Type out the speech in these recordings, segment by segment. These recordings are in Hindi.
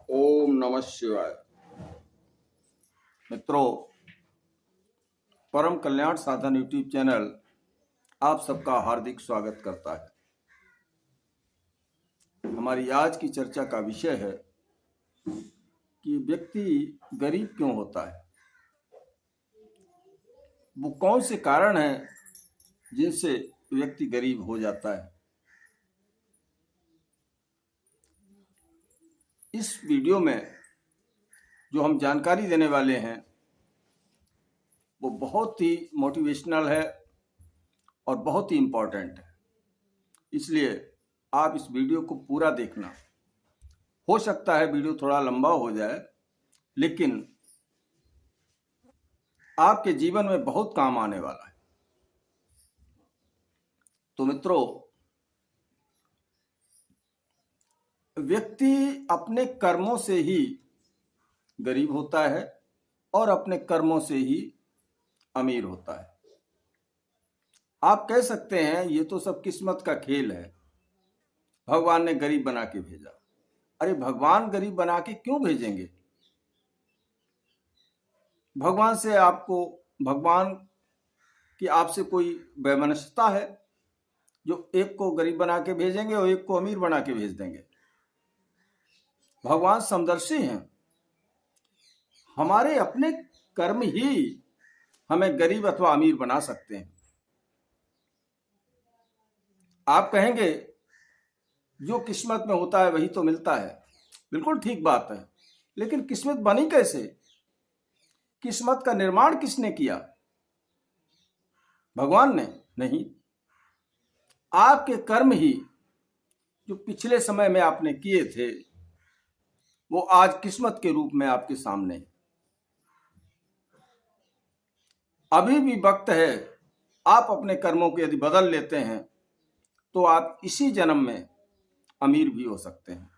ओम नमः शिवाय। मित्रों, परम कल्याण साधन यूट्यूब चैनल आप सबका हार्दिक स्वागत करता है। हमारी आज की चर्चा का विषय है कि व्यक्ति गरीब क्यों होता है। वो कौन से कारण हैं जिनसे व्यक्ति गरीब हो जाता है। इस वीडियो में जो हम जानकारी देने वाले हैं वो बहुत ही मोटिवेशनल है और बहुत ही इम्पोर्टेंट है, इसलिए आप इस वीडियो को पूरा देखना। हो सकता है वीडियो थोड़ा लंबा हो जाए, लेकिन आपके जीवन में बहुत काम आने वाला है। तो मित्रों, व्यक्ति अपने कर्मों से ही गरीब होता है और अपने कर्मों से ही अमीर होता है। आप कह सकते हैं ये तो सब किस्मत का खेल है, भगवान ने गरीब बना के भेजा। अरे भगवान गरीब बना के क्यों भेजेंगे? भगवान की आपसे कोई वैमनस्यता है जो एक को गरीब बना के भेजेंगे और एक को अमीर बना के भेज देंगे? भगवान समदर्शी हैं। हमारे अपने कर्म ही हमें गरीब अथवा अमीर बना सकते हैं। आप कहेंगे जो किस्मत में होता है वही तो मिलता है। बिल्कुल ठीक बात है, लेकिन किस्मत बनी कैसे? किस्मत का निर्माण किसने किया? भगवान ने? नहीं, आपके कर्म ही जो पिछले समय में आपने किए थे वो आज किस्मत के रूप में आपके सामने है। अभी भी वक्त है। आप अपने कर्मों को यदि बदल लेते हैं तो आप इसी जन्म में अमीर भी हो सकते हैं।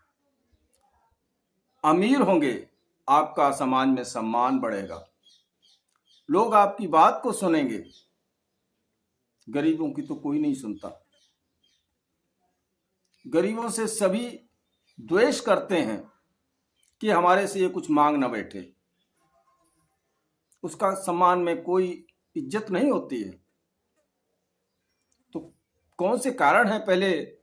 अमीर होंगे, आपका समाज में सम्मान बढ़ेगा, लोग आपकी बात को सुनेंगे। गरीबों की तो कोई नहीं सुनता। गरीबों से सभी द्वेष करते हैं कि हमारे से ये कुछ मांग ना बैठे। उसका सम्मान में कोई इज्जत नहीं होती है। तो कौन से कारण हैं? पहले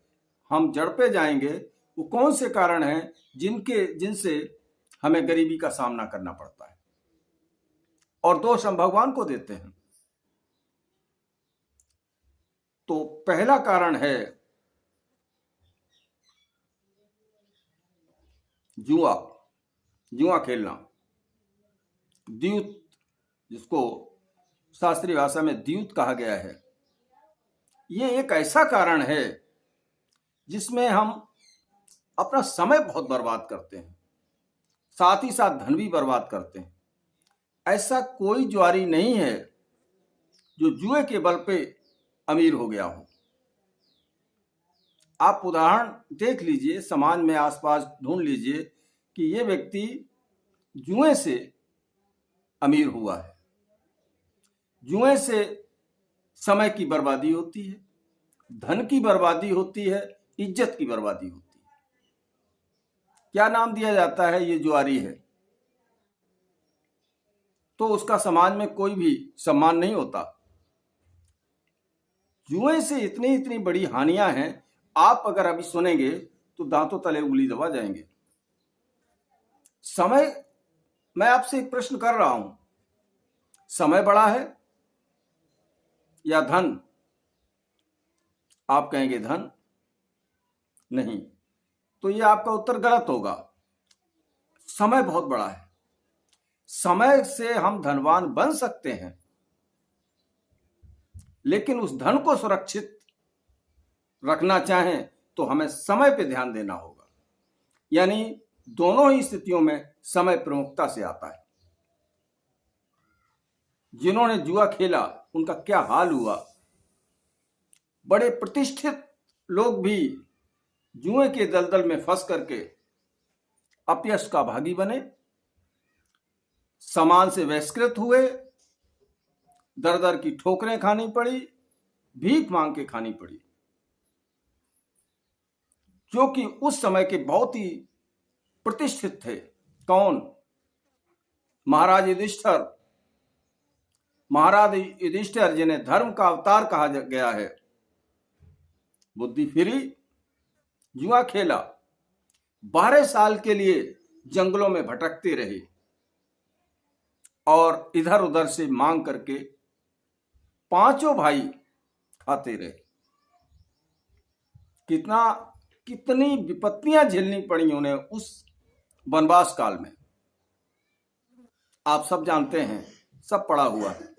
हम जड़ पे जाएंगे। वो कौन से कारण हैं जिनसे हमें गरीबी का सामना करना पड़ता है, और दोष हम भगवान को देते हैं। तो पहला कारण है जुआ खेलना, द्यूत, जिसको शास्त्रीय भाषा में द्यूत कहा गया है। ये एक ऐसा कारण है जिसमें हम अपना समय बहुत बर्बाद करते हैं, साथ ही साथ धन भी बर्बाद करते हैं। ऐसा कोई जुआरी नहीं है जो जुए के बल पे अमीर हो गया हो। आप उदाहरण देख लीजिए, समाज में आसपास ढूंढ लीजिए कि ये व्यक्ति जुए से अमीर हुआ है। जुए से समय की बर्बादी होती है, धन की बर्बादी होती है, इज्जत की बर्बादी होती है। क्या नाम दिया जाता है? ये जुआरी है। तो उसका समाज में कोई भी सम्मान नहीं होता। जुए से इतनी इतनी बड़ी हानियां हैं, आप अगर अभी सुनेंगे तो दांतों तले उंगली दबा जाएंगे। समय, मैं आपसे एक प्रश्न कर रहा हूं, समय बड़ा है या धन? आप कहेंगे धन। नहीं, तो ये आपका उत्तर गलत होगा। समय बहुत बड़ा है। समय से हम धनवान बन सकते हैं, लेकिन उस धन को सुरक्षित रखना चाहें तो हमें समय पे ध्यान देना होगा। यानी दोनों ही स्थितियों में समय प्रमुखता से आता है। जिन्होंने जुआ खेला उनका क्या हाल हुआ। बड़े प्रतिष्ठित लोग भी जुए के दलदल में फंस करके अपयश का भागी बने, सम्मान से बहिष्कृत हुए, दर दर की ठोकरें खानी पड़ी, भीख मांग के खानी पड़ी, जो कि उस समय के बहुत ही प्रतिष्ठित थे। कौन? महाराज युधिष्ठिर। महाराज युधिष्ठिर जिन्हें धर्म का अवतार कहा गया है, बुद्धि फिरी, जुआ खेला, 12 साल के लिए जंगलों में भटकते रहे और इधर उधर से मांग करके पांचों भाई खाते रहे। कितनी विपत्तियां झेलनी पड़ी उन्हें उस वनवास काल में, आप सब जानते हैं, सब पड़ा हुआ है।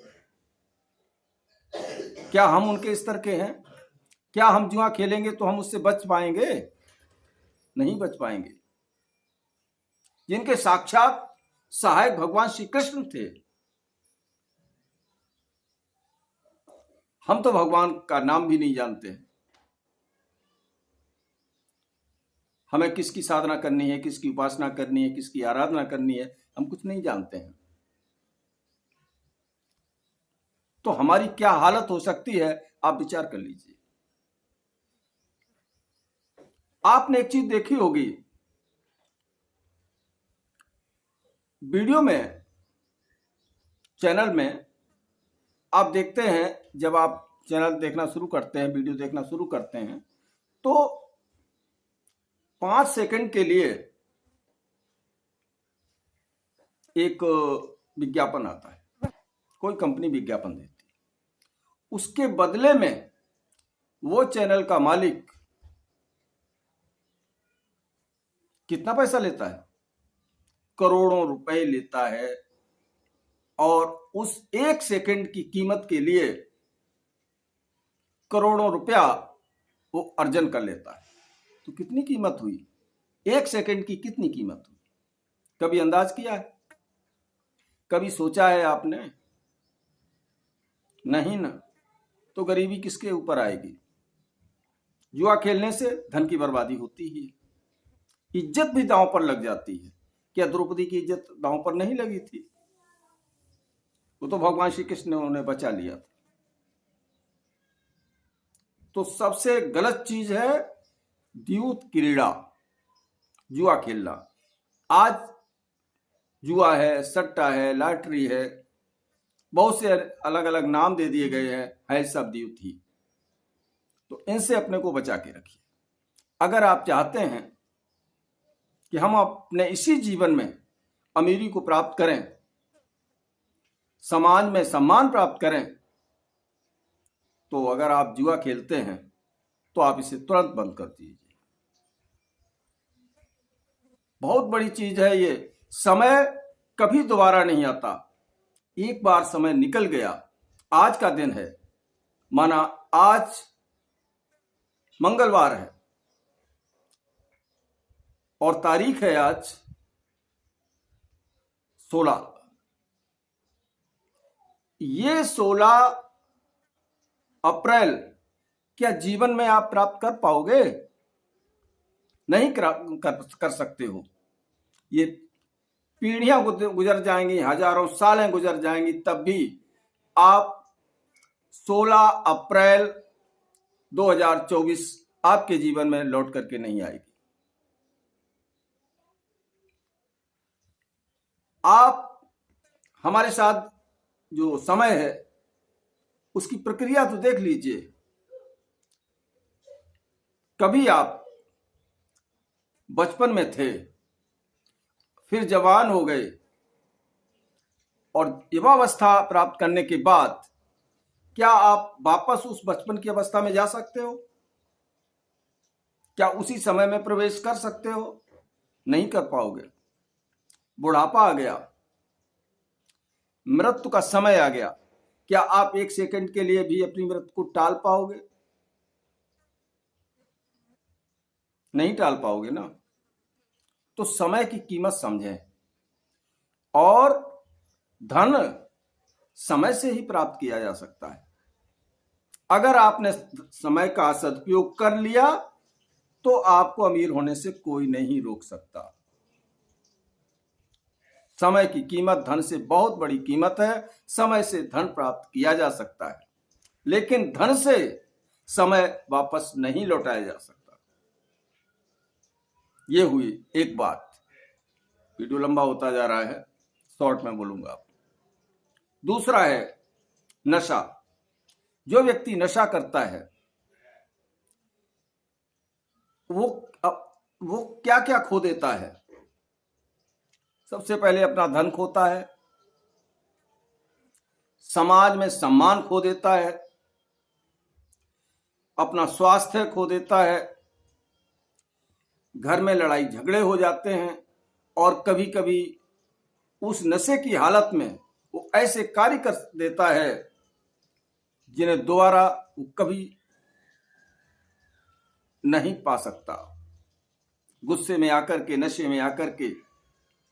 क्या हम उनके स्तर के हैं? क्या हम जुआ खेलेंगे तो हम उससे बच पाएंगे? नहीं बच पाएंगे। जिनके साक्षात सहायक भगवान श्री कृष्ण थे, हम तो भगवान का नाम भी नहीं जानते हैं। हमें किसकी साधना करनी है, किसकी उपासना करनी है, किसकी आराधना करनी है, हम कुछ नहीं जानते हैं। तो हमारी क्या हालत हो सकती है, आप विचार कर लीजिए। आपने एक चीज देखी होगी, वीडियो में, चैनल में आप देखते हैं, जब आप चैनल देखना शुरू करते हैं, वीडियो देखना शुरू करते हैं, तो 5 सेकंड के लिए एक विज्ञापन आता है, कोई कंपनी विज्ञापन देती है। उसके बदले में वो चैनल का मालिक कितना पैसा लेता है? करोड़ों रुपए लेता है, और उस 1 सेकंड की कीमत के लिए करोड़ों रुपया वो अर्जन कर लेता है। तो कितनी कीमत हुई? 1 सेकंड की कितनी कीमत हुई? कभी अंदाज किया है? कभी सोचा है आपने? नहीं ना। तो गरीबी किसके ऊपर आएगी? जुआ खेलने से धन की बर्बादी होती ही, इज्जत भी दांव पर लग जाती है। क्या द्रौपदी की इज्जत दांव पर नहीं लगी थी? वो तो भगवान श्री कृष्ण ने उन्हें बचा लिया था। तो सबसे गलत चीज है द्यूत क्रीड़ा, जुआ खेलना। आज जुआ है, सट्टा है, लॉटरी है, बहुत से अलग अलग नाम दे दिए गए हैं, है सब द्यूत ही। तो इनसे अपने को बचा के रखिए। अगर आप चाहते हैं कि हम अपने इसी जीवन में अमीरी को प्राप्त करें, समाज में सम्मान प्राप्त करें, तो अगर आप जुआ खेलते हैं तो आप इसे तुरंत बंद कर दीजिए। बहुत बड़ी चीज है ये। समय कभी दोबारा नहीं आता। एक बार समय निकल गया, आज का दिन है, माना आज मंगलवार है और तारीख है आज 16। ये 16 अप्रैल क्या जीवन में आप प्राप्त कर पाओगे? नहीं कर सकते हो। ये पीढ़ियां गुजर जाएंगी, हजारों सालें गुजर जाएंगी, तब भी आप 16 अप्रैल 2024 आपके जीवन में लौट करके नहीं आएगी। आप हमारे साथ जो समय है उसकी प्रक्रिया तो देख लीजिए। कभी आप बचपन में थे, फिर जवान हो गए, और युवावस्था प्राप्त करने के बाद क्या आप वापस उस बचपन की अवस्था में जा सकते हो? क्या उसी समय में प्रवेश कर सकते हो? नहीं कर पाओगे। बुढ़ापा आ गया, मृत्यु का समय आ गया, क्या आप 1 सेकंड के लिए भी अपनी मृत्यु को टाल पाओगे? नहीं टाल पाओगे ना। तो समय की कीमत समझें। और धन समय से ही प्राप्त किया जा सकता है। अगर आपने समय का सदुपयोग कर लिया तो आपको अमीर होने से कोई नहीं रोक सकता। समय की कीमत धन से बहुत बड़ी कीमत है। समय से धन प्राप्त किया जा सकता है, लेकिन धन से समय वापस नहीं लौटाया जा सकता। ये हुई एक बात। वीडियो लंबा होता जा रहा है, शॉर्ट में बोलूंगा। दूसरा है नशा। जो व्यक्ति नशा करता है वो क्या क्या खो देता है। सबसे पहले अपना धन खोता है, समाज में सम्मान खो देता है, अपना स्वास्थ्य खो देता है, घर में लड़ाई झगड़े हो जाते हैं, और कभी कभी उस नशे की हालत में वो ऐसे कार्य कर देता है जिन्हें दोबारा वो कभी नहीं पा सकता। गुस्से में आकर के, नशे में आकर के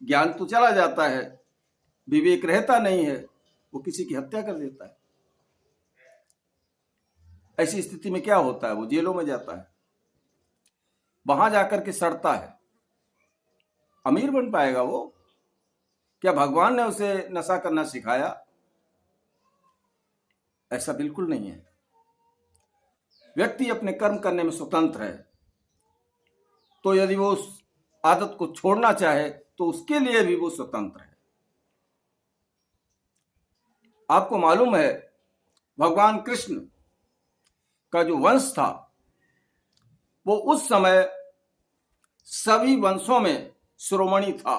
ज्ञान तो चला जाता है, विवेक रहता नहीं है, वो किसी की हत्या कर देता है। ऐसी स्थिति में क्या होता है, वो जेलों में जाता है, वहां जाकर के सड़ता है। अमीर बन पाएगा वो? क्या भगवान ने उसे नशा करना सिखाया? ऐसा बिल्कुल नहीं है। व्यक्ति अपने कर्म करने में स्वतंत्र है, तो यदि वो उस आदत को छोड़ना चाहे तो उसके लिए भी वो स्वतंत्र है। आपको मालूम है, भगवान कृष्ण का जो वंश था वो उस समय सभी वंशों में शिरोमणि था।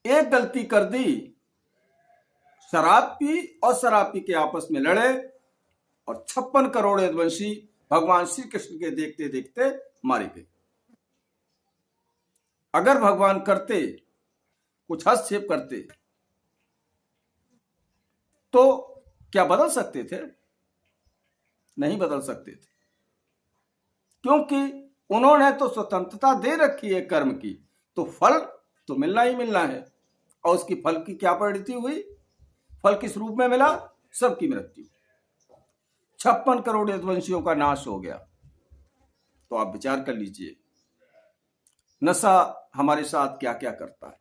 एक गलती कर दी, शराब पी और शराब पी के आपस में लड़े, और 56 करोड़ यदुवंशी भगवान श्री कृष्ण के देखते देखते मारे गए। अगर भगवान करते, कुछ हस्तक्षेप करते, तो क्या बदल सकते थे? नहीं बदल सकते थे, क्योंकि उन्होंने तो स्वतंत्रता दे रखी है कर्म की, तो फल तो मिलना ही मिलना है। और उसकी फल की क्या परिणति हुई? फल किस रूप में मिला? सबकी मृत्यु। 56 करोड़ यदुवंशियों का नाश हो गया। तो आप विचार कर लीजिए, नशा हमारे साथ क्या क्या करता है।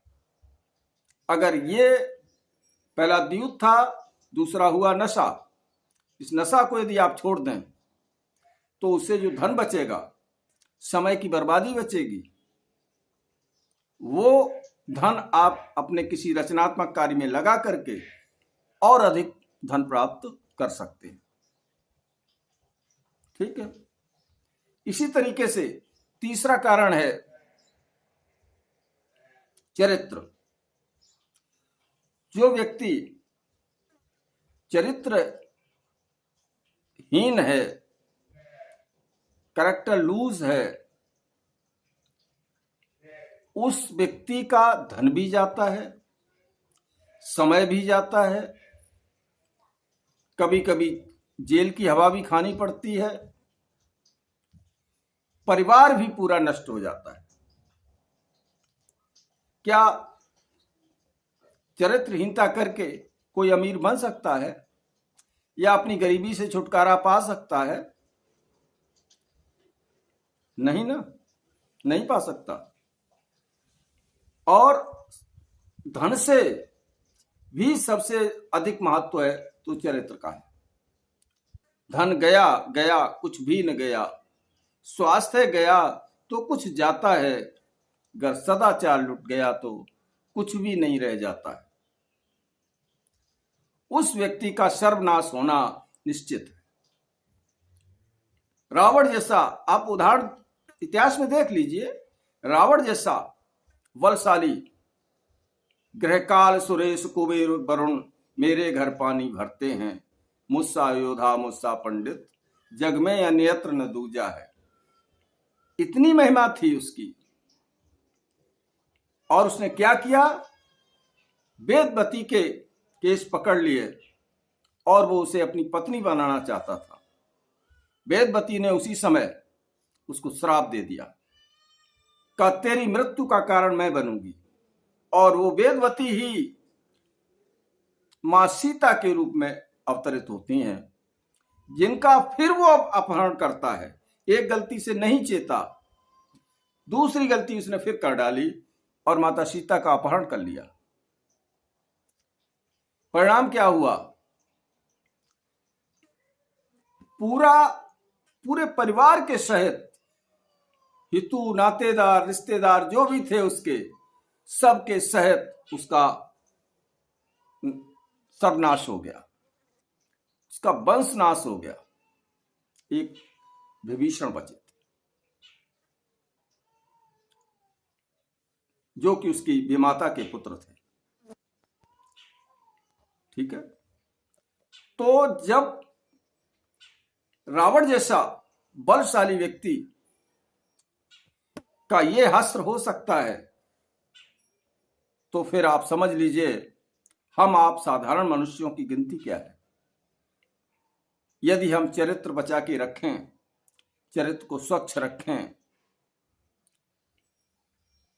अगर ये पहला द्यूत था, दूसरा हुआ नशा, इस नशा को यदि आप छोड़ दें तो उससे जो धन बचेगा, समय की बर्बादी बचेगी, वो धन आप अपने किसी रचनात्मक कार्य में लगा करके और अधिक धन प्राप्त कर सकते हैं। ठीक है। इसी तरीके से तीसरा कारण है चरित्र। जो व्यक्ति चरित्रहीन है, कैरेक्टर लूज है, उस व्यक्ति का धन भी जाता है, समय भी जाता है, कभी कभी जेल की हवा भी खानी पड़ती है, परिवार भी पूरा नष्ट हो जाता है। क्या चरित्रहीनता करके कोई अमीर बन सकता है या अपनी गरीबी से छुटकारा पा सकता है? नहीं ना, नहीं पा सकता। और धन से भी सबसे अधिक महत्व है तो चरित्र का है। धन गया गया कुछ भी न गया, स्वास्थ्य गया तो कुछ जाता है, अगर सदाचार लुट गया तो कुछ भी नहीं रह जाता है। उस व्यक्ति का सर्वनाश होना निश्चित है। रावण जैसा, आप उदाहरण इतिहास में देख लीजिए, रावण जैसा बलशाली, ग्रहकाल सुरेश कुबेर वरुण मेरे घर पानी भरते हैं, मुस्सा योधा मुस्सा पंडित जग में अन्यत्र न दूजा है। इतनी महिमा थी उसकी, और उसने क्या किया? वेदवती के केस पकड़ लिए और वो उसे अपनी पत्नी बनाना चाहता था। वेदवती ने उसी समय उसको श्राप दे दिया, कहा तेरी मृत्यु का कारण मैं बनूंगी। और वो वेदवती ही मां सीता के रूप में अवतरित होती हैं, जिनका फिर वो अपहरण करता है। एक गलती से नहीं चेता, दूसरी गलती उसने फिर कर डाली और माता सीता का अपहरण कर लिया। परिणाम क्या हुआ? पूरे परिवार के सहित हितू नातेदार रिश्तेदार जो भी थे उसके, सबके सहित उसका सर्वनाश हो गया, उसका वंश नाश हो गया। एक विभीषण बचे थे जो कि उसकी विमाता के पुत्र थे। ठीक है, तो जब रावण जैसा बलशाली व्यक्ति का ये हस्त्र हो सकता है, तो फिर आप समझ लीजिए हम आप साधारण मनुष्यों की गिनती क्या है। यदि हम चरित्र बचा के रखें, चरित्र को स्वच्छ रखें,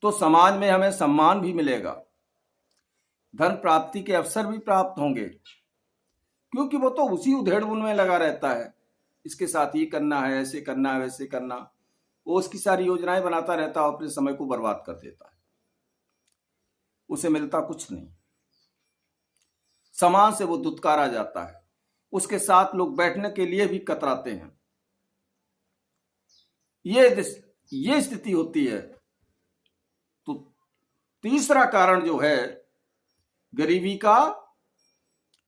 तो समाज में हमें सम्मान भी मिलेगा, धन प्राप्ति के अवसर भी प्राप्त होंगे, क्योंकि वो तो उसी उधेड़-बुन में लगा रहता है, इसके साथ ये करना है, ऐसे करना है, वैसे करना, वो उसकी सारी योजनाएं बनाता रहता है और अपने समय को बर्बाद कर देता है, उसे मिलता कुछ नहीं। समाज से वो दुत्कारा जाता है, उसके साथ लोग बैठने के लिए भी कतराते हैं। ये स्थिति होती है। तो तीसरा कारण जो है गरीबी का,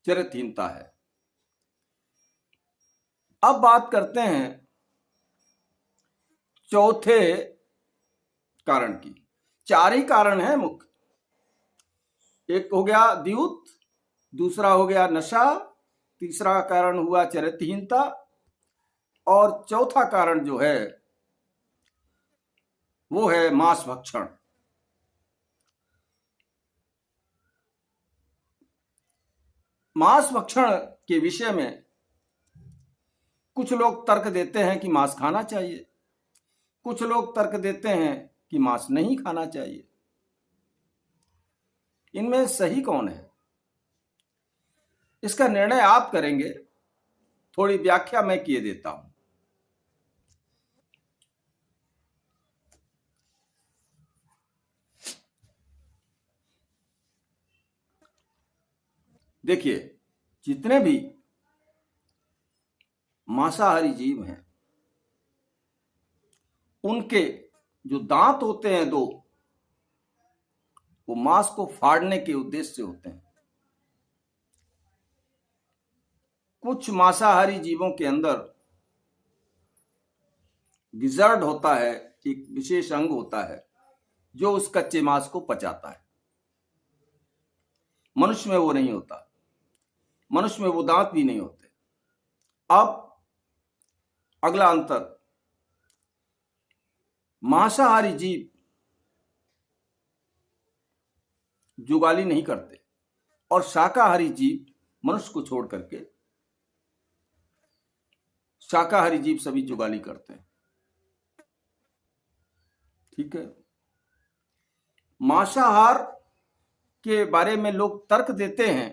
चरित्रहीनता है। अब बात करते हैं चौथे कारण की। चार ही कारण है मुख्य। एक हो गया द्यूत, दूसरा हो गया नशा, तीसरा कारण हुआ चरित्रहीनता, और चौथा कारण जो है वो है मांस भक्षण। मांस भक्षण के विषय में कुछ लोग तर्क देते हैं कि मांस खाना चाहिए, कुछ लोग तर्क देते हैं कि मांस नहीं खाना चाहिए। इनमें सही कौन है, इसका निर्णय आप करेंगे। थोड़ी व्याख्या मैं किए देता हूं। देखिए, जितने भी मांसाहारी जीव हैं, उनके जो दांत होते हैं दो, वो मांस को फाड़ने के उद्देश्य से होते हैं। कुछ मांसाहारी जीवों के अंदर गिजर्ड होता है, एक विशेष अंग होता है जो उस कच्चे मांस को पचाता है। मनुष्य में वो नहीं होता, मनुष्य में वो दांत भी नहीं होते। अब अगला अंतर, मांसाहारी जीव जुगाली नहीं करते और शाकाहारी जीव, मनुष्य को छोड़ करके शाकाहारी जीव सभी जुगाली करते हैं। ठीक है, मांसाहार के बारे में लोग तर्क देते हैं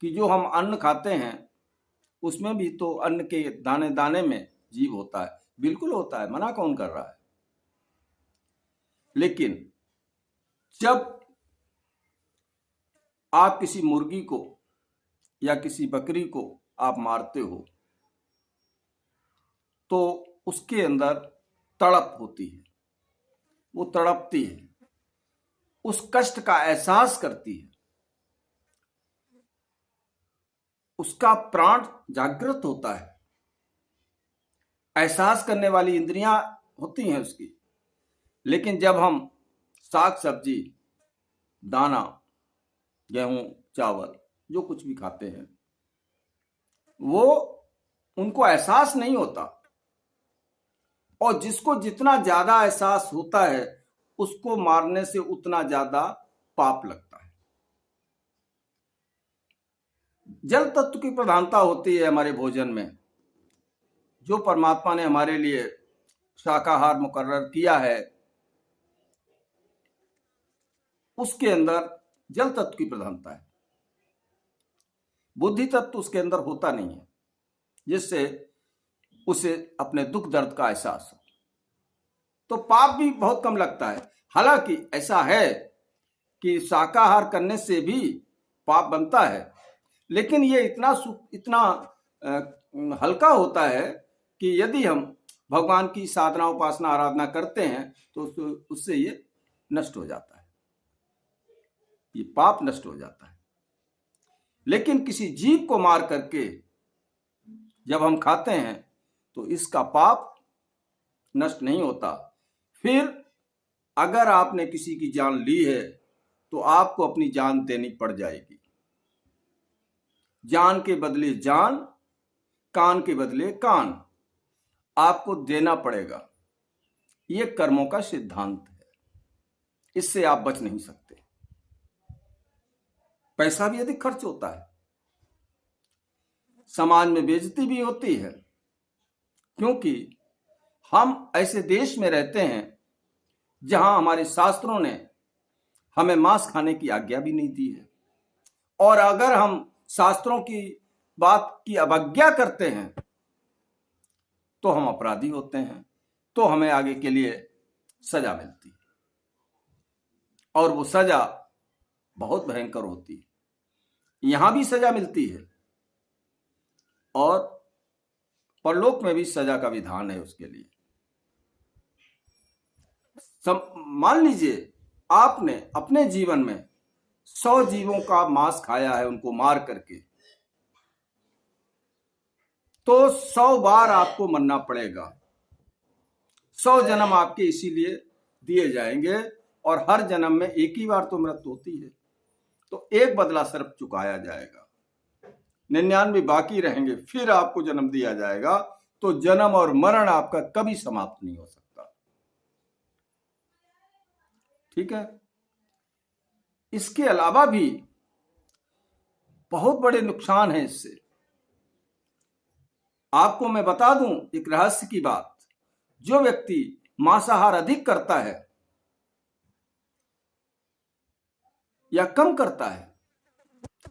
कि जो हम अन्न खाते हैं उसमें भी तो अन्न के दाने दाने में जीव होता है। बिल्कुल होता है, मना कौन कर रहा है। लेकिन जब आप किसी मुर्गी को या किसी बकरी को आप मारते हो तो उसके अंदर तड़प होती है, वो तड़पती है, उस कष्ट का एहसास करती है, उसका प्राण जागृत होता है, एहसास करने वाली इंद्रियां होती हैं उसकी। लेकिन जब हम साग सब्जी, दाना, गेहूं, चावल, जो कुछ भी खाते हैं, वो उनको एहसास नहीं होता, और जिसको जितना ज्यादा एहसास होता है उसको मारने से उतना ज्यादा पाप लगता है। जल तत्व की प्रधानता होती है हमारे भोजन में। जो परमात्मा ने हमारे लिए शाकाहार मुकर्रर किया है उसके अंदर जल तत्व की प्रधानता है। बुद्धि तत्व उसके अंदर होता नहीं है, जिससे उसे अपने दुख दर्द का एहसास हो, तो पाप भी बहुत कम लगता है। हालांकि ऐसा है कि शाकाहार करने से भी पाप बनता है, लेकिन ये इतना हल्का होता है कि यदि हम भगवान की साधना उपासना आराधना करते हैं तो उससे ये नष्ट हो जाता है, ये पाप नष्ट हो जाता है। लेकिन किसी जीव को मार करके जब हम खाते हैं तो इसका पाप नष्ट नहीं होता। फिर अगर आपने किसी की जान ली है तो आपको अपनी जान देनी पड़ जाएगी। जान के बदले जान, कान के बदले कान आपको देना पड़ेगा। ये कर्मों का सिद्धांत है, इससे आप बच नहीं सकते। पैसा भी अधिक खर्च होता है, समाज में बेइज्जती भी होती है, क्योंकि हम ऐसे देश में रहते हैं जहां हमारे शास्त्रों ने हमें मांस खाने की आज्ञा भी नहीं दी है। और अगर हम शास्त्रों की बात की अवज्ञा करते हैं तो हम अपराधी होते हैं, तो हमें आगे के लिए सजा मिलती है, और वो सजा बहुत भयंकर होती है। यहां भी सजा मिलती है और परलोक में भी सजा का विधान है उसके लिए। मान लीजिए आपने अपने जीवन में 100 जीवों का मांस खाया है, उनको मार करके, तो 100 बार आपको मरना पड़ेगा। 100 जन्म आपके इसीलिए दिए जाएंगे, और हर जन्म में एक ही बार तो मृत्यु होती है, तो एक बदला सिर्फ चुकाया जाएगा, 99 बाकी रहेंगे, फिर आपको जन्म दिया जाएगा। तो जन्म और मरण आपका कभी समाप्त नहीं हो सकता। ठीक है। इसके अलावा भी बहुत बड़े नुकसान हैं इससे। आपको मैं बता दूं एक रहस्य की बात, जो व्यक्ति मांसाहार अधिक करता है या कम करता है,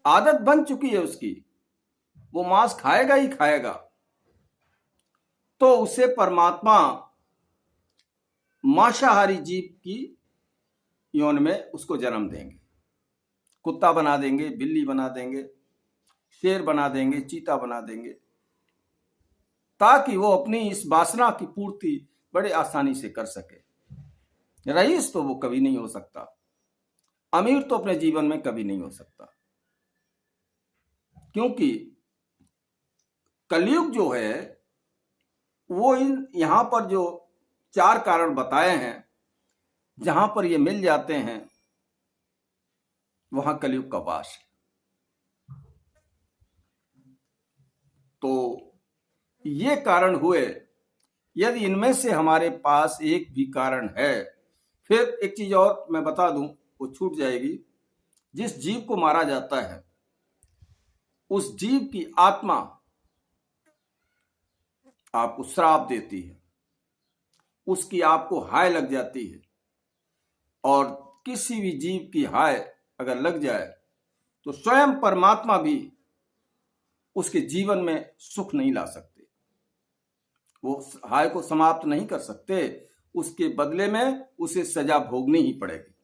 आदत बन चुकी है उसकी, वो मांस खाएगा ही खाएगा, तो उसे परमात्मा मांसाहारी जीव की योनि में उसको जन्म देंगे। कुत्ता बना देंगे, बिल्ली बना देंगे, शेर बना देंगे, चीता बना देंगे, ताकि वो अपनी इस वासना की पूर्ति बड़े आसानी से कर सके। रईस तो वो कभी नहीं हो सकता, अमीर तो अपने जीवन में कभी नहीं हो सकता, क्योंकि कलयुग जो है वो यहां पर जो 4 कारण बताए हैं, जहां पर ये मिल जाते हैं वहां कलयुग का वास है। तो ये कारण हुए, यदि इनमें से हमारे पास एक भी कारण है, फिर एक चीज और मैं बता दूं, वो छूट जाएगी। जिस जीव को मारा जाता है उस जीव की आत्मा आपको श्राप देती है, उसकी आपको हाय लग जाती है, और किसी भी जीव की हाय अगर लग जाए तो स्वयं परमात्मा भी उसके जीवन में सुख नहीं ला सकते, वो हाय को समाप्त नहीं कर सकते, उसके बदले में उसे सजा भोगनी ही पड़ेगी।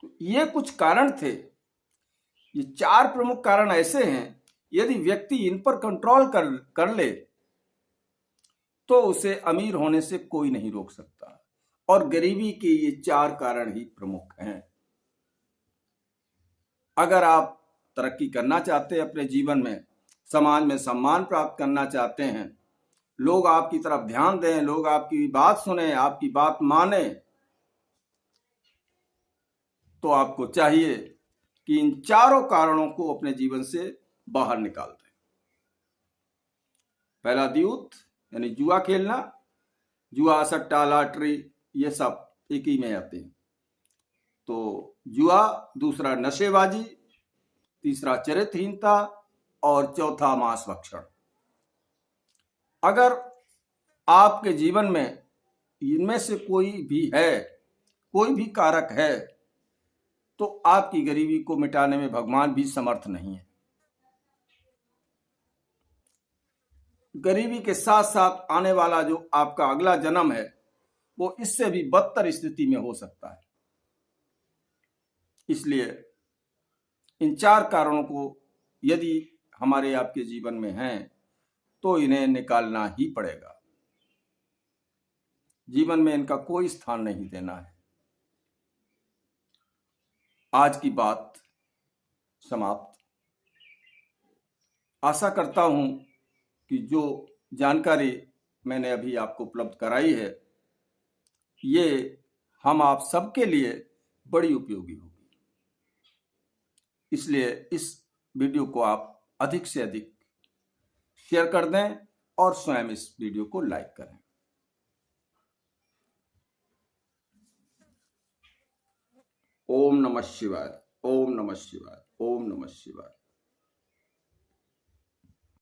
तो ये कुछ कारण थे, ये 4 प्रमुख कारण ऐसे हैं, यदि व्यक्ति इन पर कंट्रोल कर ले तो उसे अमीर होने से कोई नहीं रोक सकता। और गरीबी के ये 4 कारण ही प्रमुख हैं। अगर आप तरक्की करना चाहते हैं अपने जीवन में, समाज में सम्मान प्राप्त करना चाहते हैं, लोग आपकी तरफ ध्यान दें, लोग आपकी बात सुने, आपकी बात माने, तो आपको चाहिए कि इन 4 कारणों को अपने जीवन से बाहर निकाल दें। पहला द्यूत यानी जुआ खेलना, जुआ, सट्टा, लॉटरी, ये सब एक ही में आते हैं। तो जुआ, दूसरा नशेबाजी, तीसरा चरित्रहीनता, और चौथा मांस भक्षण। अगर आपके जीवन में इनमें से कोई भी है, कोई भी कारक है, तो आपकी गरीबी को मिटाने में भगवान भी समर्थ नहीं है। गरीबी के साथ साथ आने वाला जो आपका अगला जन्म है वो इससे भी बदतर स्थिति में हो सकता है। इसलिए इन 4 कारणों को यदि हमारे आपके जीवन में हैं तो इन्हें निकालना ही पड़ेगा। जीवन में इनका कोई स्थान नहीं देना है। आज की बात समाप्त। आशा करता हूं कि जो जानकारी मैंने अभी आपको उपलब्ध कराई है, ये हम आप सबके लिए बड़ी उपयोगी होगी। इसलिए इस वीडियो को आप अधिक से अधिक शेयर कर दें और स्वयं इस वीडियो को लाइक करें। ओम नमः शिवाय, ओम नमः शिवाय, ओम नमः शिवाय।